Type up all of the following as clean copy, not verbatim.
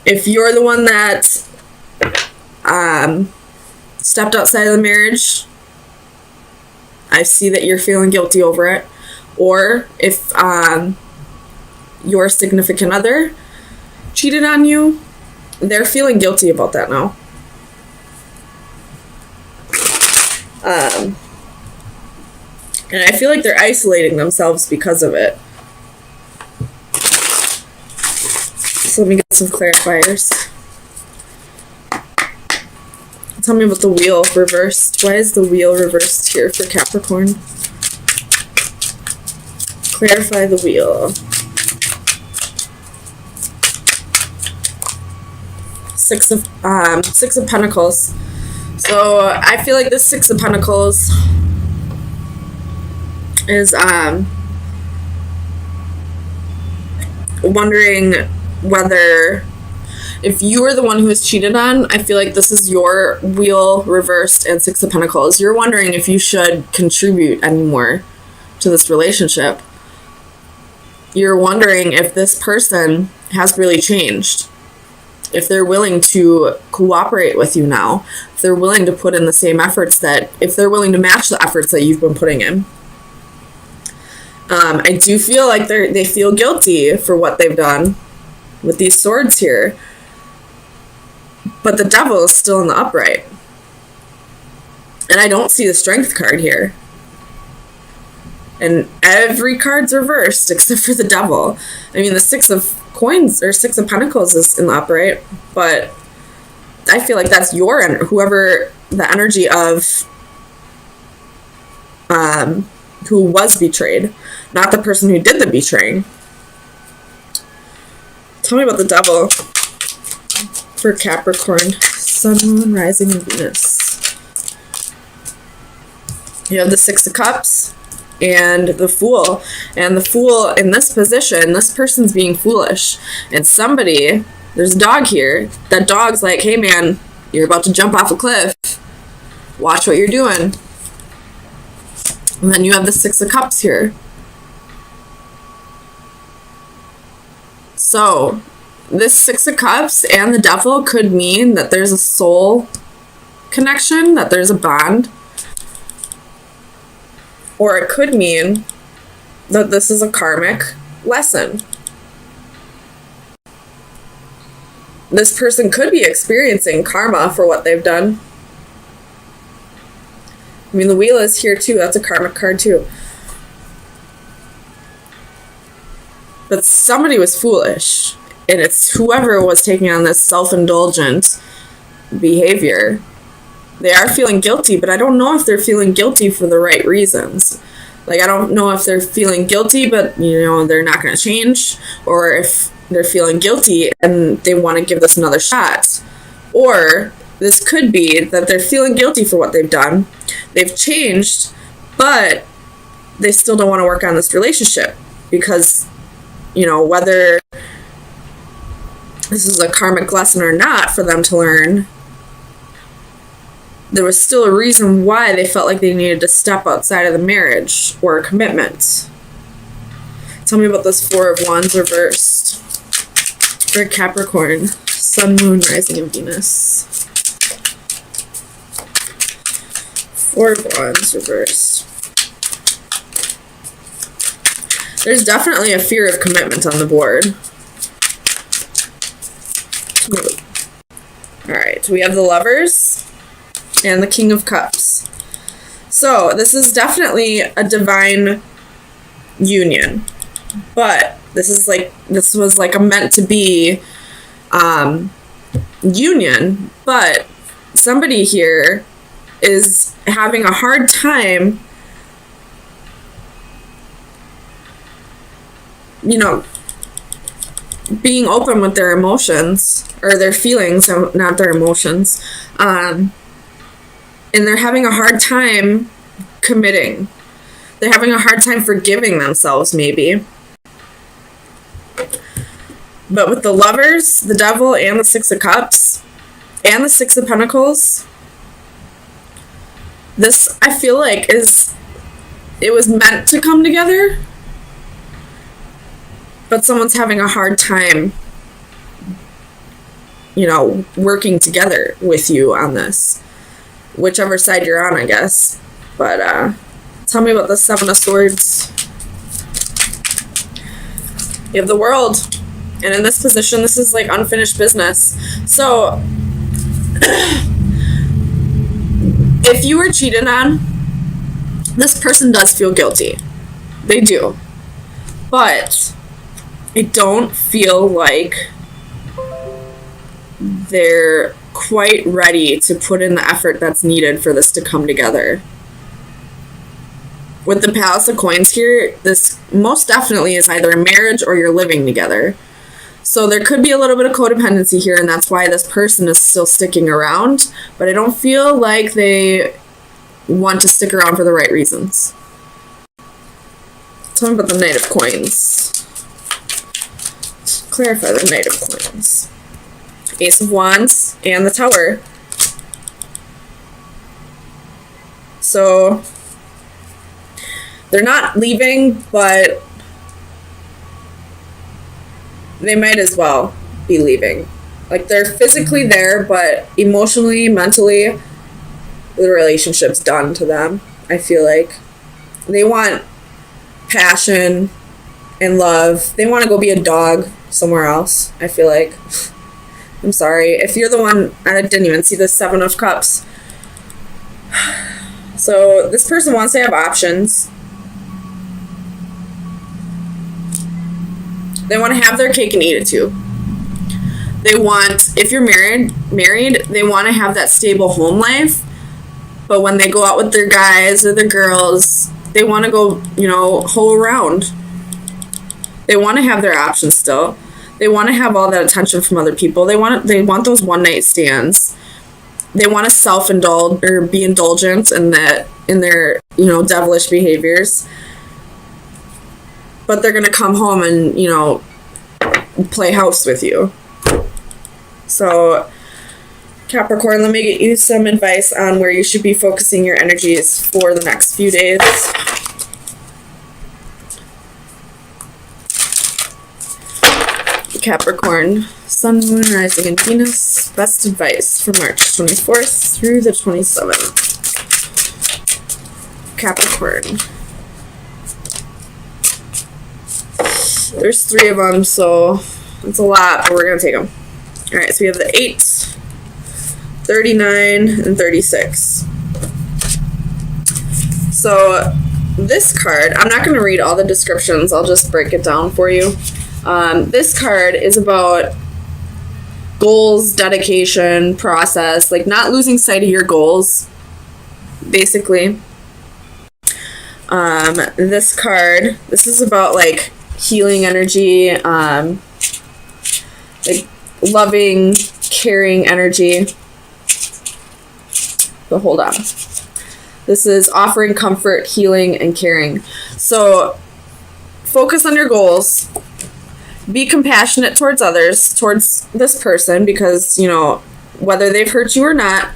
If you're the one that stepped outside of the marriage, I see that you're feeling guilty over it. Or if your significant other cheated on you, they're feeling guilty about that now. And I feel like they're isolating themselves because of it. So let me get some clarifiers. Tell me about the wheel reversed. Why is the wheel reversed here for Capricorn? Clarify the wheel. Six of Pentacles. So I feel like this Six of Pentacles is wondering whether, if you were the one who was cheated on, I feel like this is your wheel reversed and Six of Pentacles. You're wondering if you should contribute anymore to this relationship. You're wondering if this person has really changed. If they're willing to cooperate with you now. If they're willing to put in the same efforts if they're willing to match the efforts that you've been putting in. I do feel like they feel guilty for what they've done with these swords here. But the Devil is still in the upright. And I don't see the Strength card here. And every card's reversed except for the Devil. I mean, the Six of Coins or Six of Pentacles is in the upright. But I feel like that's whoever the energy of who was betrayed. Not the person who did the betraying. Tell me about the Devil for Capricorn. Sun, Moon, Rising, and Venus. You have the Six of Cups and the Fool. And the Fool in this position, this person's being foolish. And there's a dog here. That dog's like, hey man, you're about to jump off a cliff. Watch what you're doing. And then you have the Six of Cups here. So, this Six of Cups and the Devil could mean that there's a soul connection, that there's a bond. Or it could mean that this is a karmic lesson. This person could be experiencing karma for what they've done. I mean, the Wheel is here too. That's a karmic card too. But somebody was foolish. And it's whoever was taking on this self-indulgent behavior. They are feeling guilty, but I don't know if they're feeling guilty for the right reasons. Like, I don't know if they're feeling guilty, but, they're not going to change. Or if they're feeling guilty and they want to give this another shot. Or this could be that they're feeling guilty for what they've done. They've changed, but they still don't want to work on this relationship. Because, whether this is a karmic lesson or not for them to learn, there was still a reason why they felt like they needed to step outside of the marriage or a commitment. Tell me about this Four of Wands reversed for Capricorn. Sun, Moon, Rising, and Venus. Four of Wands reversed. There's definitely a fear of commitment on the board. Alright, we have the Lovers and the King of Cups. So, this is definitely a divine union. But this was like a meant to be union. But somebody here is having a hard time, being open with their emotions, or their feelings, not their emotions. And they're having a hard time committing. They're having a hard time forgiving themselves, maybe. But with the Lovers, the Devil, and the Six of Cups, and the Six of Pentacles, this, I feel like, it was meant to come together. But someone's having a hard time working together with you on this. Whichever side you're on, I guess. But tell me about the Seven of Swords. You have the World. And in this position, this is like unfinished business. So, if you were cheated on, this person does feel guilty. They do. But I don't feel like they're quite ready to put in the effort that's needed for this to come together. With the Palace of Coins here, this most definitely is either a marriage or you're living together. So there could be a little bit of codependency here, and that's why this person is still sticking around. But I don't feel like they want to stick around for the right reasons. Tell me about the Knight of Coins. Clarify the Knight of Coins. Ace of Wands and the Tower. So they're not leaving, but they might as well be leaving. Like, they're physically there, but emotionally, mentally, the relationship's done to them. I feel like they want passion and love. They want to go be a dog somewhere else, I feel like. I'm sorry. If you're the one, I didn't even see the Seven of Cups. So this person wants to have options. They want to have their cake and eat it too. They want, if you're married, they want to have that stable home life. But when they go out with their guys or their girls, they want to go, hoe around. They want to have their options still. They want to have all that attention from other people. They want those one night stands. They want to self-indulge or be indulgent in their devilish behaviors. But they're going to come home and, play house with you. So, Capricorn, let me get you some advice on where you should be focusing your energies for the next few days. Capricorn, Sun, Moon, Rising, and Venus. Best advice for March 24th through the 27th. Capricorn. There's 3 of them, so it's a lot, but we're going to take them. Alright, so we have the 8, 39, and 36. So this card, I'm not going to read all the descriptions, I'll just break it down for you. This card is about goals, dedication, process, like not losing sight of your goals, basically. This card, this is about like healing energy, like loving, caring energy. But hold on. This is offering comfort, healing, and caring. So focus on your goals. Be compassionate towards others, towards this person, because, whether they've hurt you or not,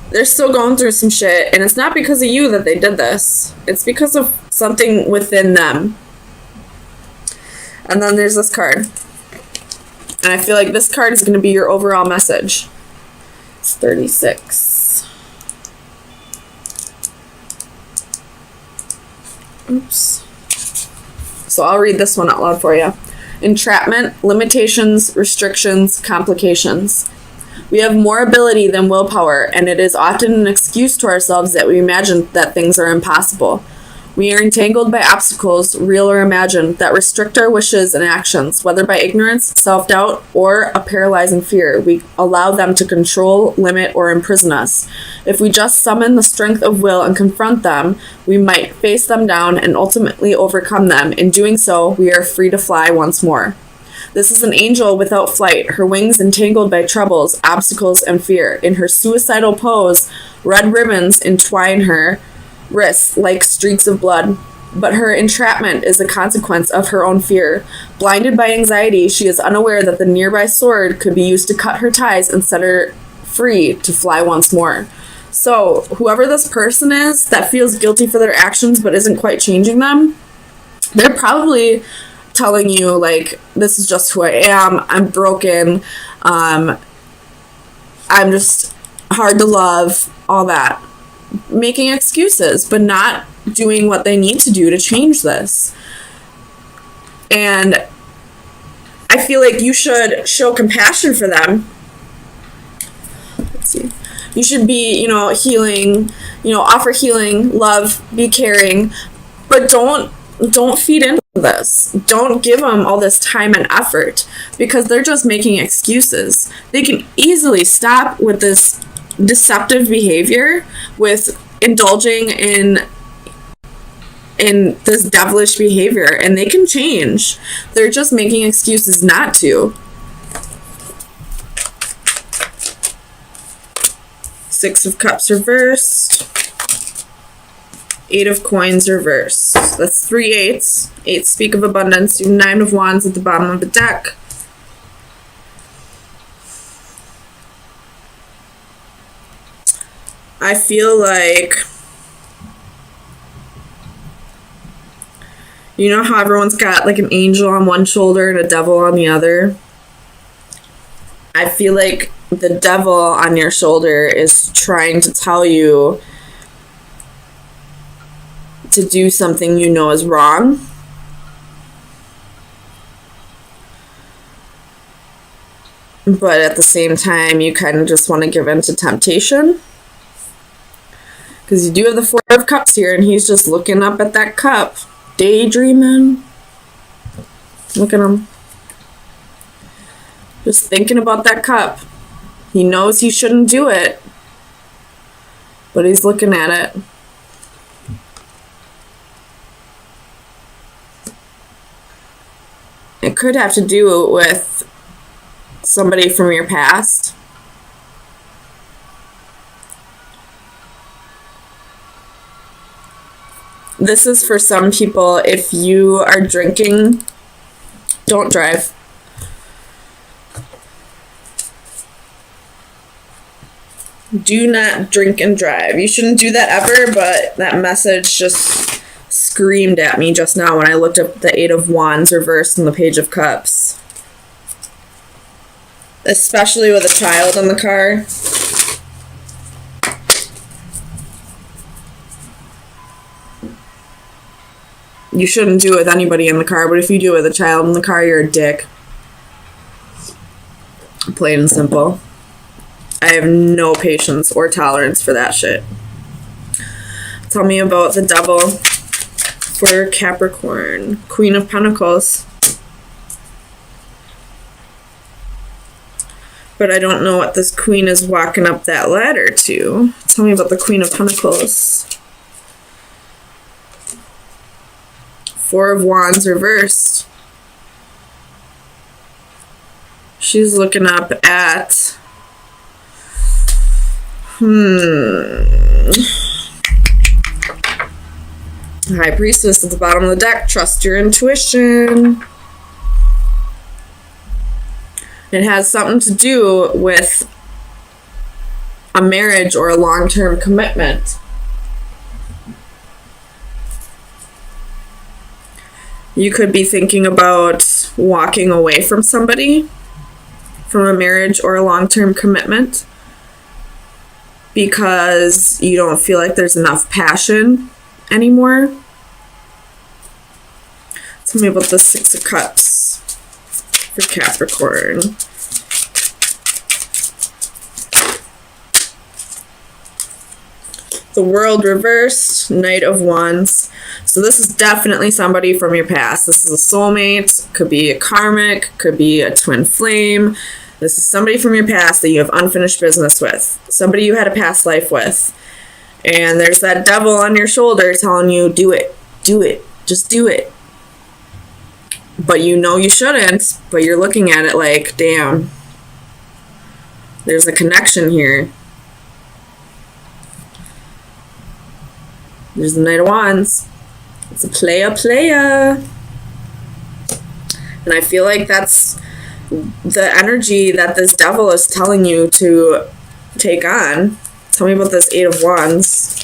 they're still going through some shit. And it's not because of you that they did this. It's because of something within them. And then there's this card. And I feel like this card is going to be your overall message. It's 36. Oops. So I'll read this one out loud for you. Entrapment, limitations, restrictions, complications. We have more ability than willpower, and it is often an excuse to ourselves that we imagine that things are impossible. We are entangled by obstacles, real or imagined, that restrict our wishes and actions, whether by ignorance, self-doubt, or a paralyzing fear. We allow them to control, limit, or imprison us. If we just summon the strength of will and confront them, we might face them down and ultimately overcome them. In doing so, we are free to fly once more. This is an angel without flight, her wings entangled by troubles, obstacles, and fear. In her suicidal pose, red ribbons entwine her wrists like streaks of blood. But her entrapment is a consequence of her own fear. Blinded by anxiety, she is unaware that the nearby sword could be used to cut her ties and set her free to fly once more. So, whoever this person is that feels guilty for their actions but isn't quite changing them, they're probably telling you, like, this is just who I am, I'm broken, I'm just hard to love, all that. Making excuses, but not doing what they need to do to change this. And I feel like you should show compassion for them. Let's see. You should be, healing, offer healing, love, be caring, but don't feed into this. Don't give them all this time and effort, because they're just making excuses. They can easily stop with this deceptive behavior, with indulging in this devilish behavior, and they can change. They're just making excuses not to. Six of Cups reversed. Eight of Coins reversed. That's 3 8s. 8 speak of abundance. You have 9 of Wands at the bottom of the deck. I feel like, you know how everyone's got like an angel on one shoulder and a devil on the other? I feel like the devil on your shoulder is trying to tell you to do something you know is wrong. But at the same time, you kind of just want to give in to temptation. Because you do have the 4 of Cups here, and he's just looking up at that cup, daydreaming. Look at him. Just thinking about that cup. He knows he shouldn't do it, but he's looking at it. It could have to do with somebody from your past. This is for some people. If you are drinking, don't drive. Do not drink and drive. You shouldn't do that ever, but that message just screamed at me just now when I looked up the 8 of Wands reversed and the Page of Cups. Especially with a child in the car. You shouldn't do it with anybody in the car, but if you do it with a child in the car, you're a dick. Plain and simple. I have no patience or tolerance for that shit. Tell me about the devil for Capricorn. Queen of Pentacles. But I don't know what this queen is walking up that ladder to. Tell me about the Queen of Pentacles. 4 of Wands reversed. She's looking up at... High Priestess at the bottom of the deck. Trust your intuition. It has something to do with a marriage or a long-term commitment. You could be thinking about walking away from somebody, from a marriage or a long-term commitment, because you don't feel like there's enough passion anymore. Tell me about the 6 of Cups for Capricorn. The World reversed, Knight of Wands. So this is definitely somebody from your past. This is a soulmate, could be a karmic, could be a twin flame. This is somebody from your past that you have unfinished business with. Somebody you had a past life with. And there's that devil on your shoulder telling you, do it, just do it. But you know you shouldn't, but you're looking at it like, damn, there's a connection here. There's the Knight of Wands. It's a playa. And I feel like that's the energy that this devil is telling you to take on. Tell me about this 8 of Wands.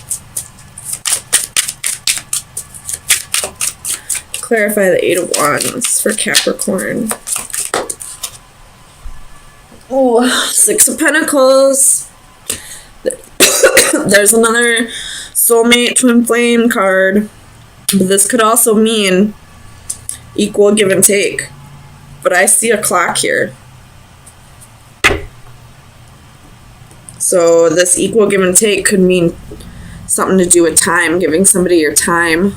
Clarify the 8 of Wands for Capricorn. Oh, Six of Pentacles. There's another soulmate twin flame card. But this could also mean equal give and take. But I see a clock here. So this equal give and take could mean something to do with time, giving somebody your time.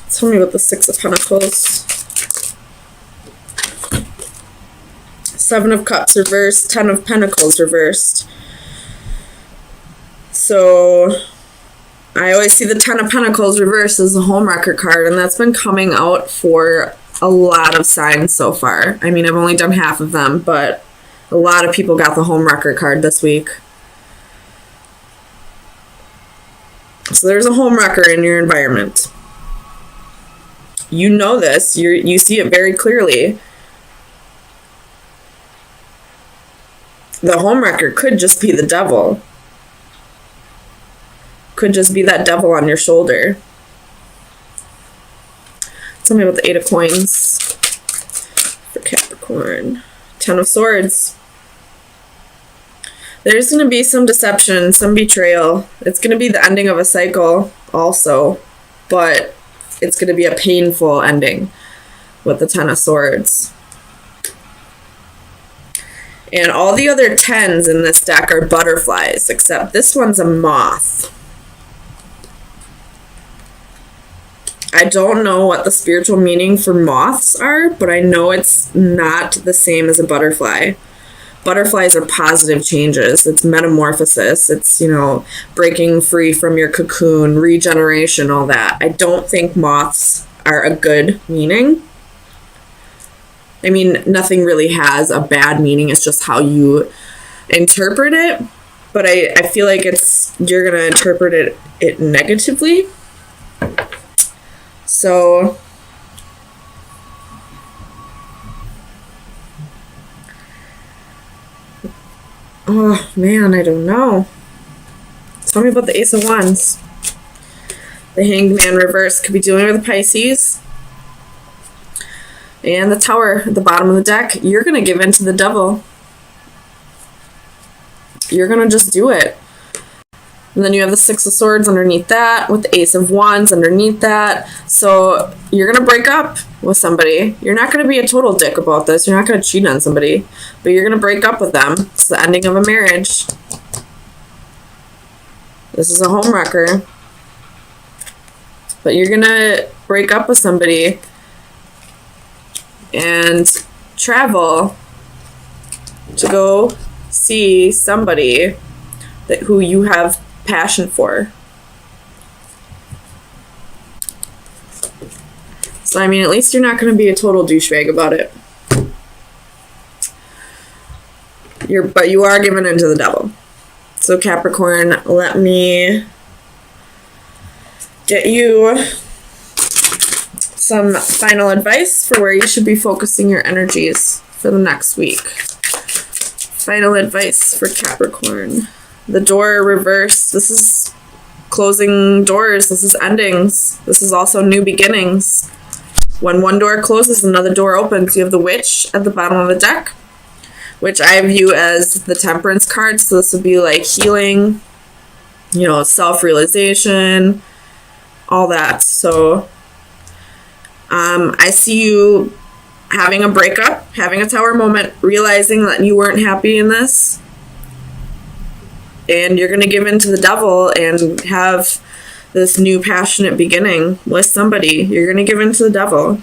Tell me about the Six of Pentacles. Seven of Cups reversed, 10 of Pentacles reversed. So I always see the 10 of Pentacles reversed as the homewrecker card, and that's been coming out for a lot of signs so far. I mean, I've only done half of them, but a lot of people got the homewrecker card this week. So there's a homewrecker in your environment. You know this. You see it very clearly. The homewrecker could just be the devil. Could just be that devil on your shoulder. Tell me about the Eight of Coins for Capricorn. 10 of Swords. There's going to be some deception, some betrayal. It's going to be the ending of a cycle also, but it's going to be a painful ending with the 10 of Swords. And all the other 10s in this deck are butterflies, except this one's a moth. I don't know what the spiritual meaning for moths are, but I know it's not the same as a butterfly. Butterflies are positive changes. It's metamorphosis. It's, you know, breaking free from your cocoon, regeneration, all that. I don't think moths are a good meaning. I mean, nothing really has a bad meaning. It's just how you interpret it. But I feel like you're going to interpret it negatively. So oh man, I don't know. Tell me about the Ace of Wands. The Hanged Man reverse could be dealing with the Pisces. And the Tower at the bottom of the deck. You're going to give in to the devil. You're going to just do it. And then you have the Six of Swords underneath that, with the Ace of Wands underneath that. So you're going to break up with somebody. You're not going to be a total dick about this. You're not going to cheat on somebody. But you're going to break up with them. It's the ending of a marriage. This is a homewrecker. But you're going to break up with somebody and travel to go see somebody who you have passion for. So, I mean, at least you're not going to be a total douchebag about it. But you are giving in to the devil. So, Capricorn, let me get you some final advice for where you should be focusing your energies for the next week. Final advice for Capricorn. The door reverse. This is closing doors. This is endings. This is also new beginnings. When one door closes, another door opens. You have the Witch at the bottom of the deck, which I view as the Temperance card. So this would be like healing, you know, self-realization, all that. So I see you having a breakup, having a Tower moment, realizing that you weren't happy in this. And you're going to give in to the devil and have this new passionate beginning with somebody. You're going to give in to the devil.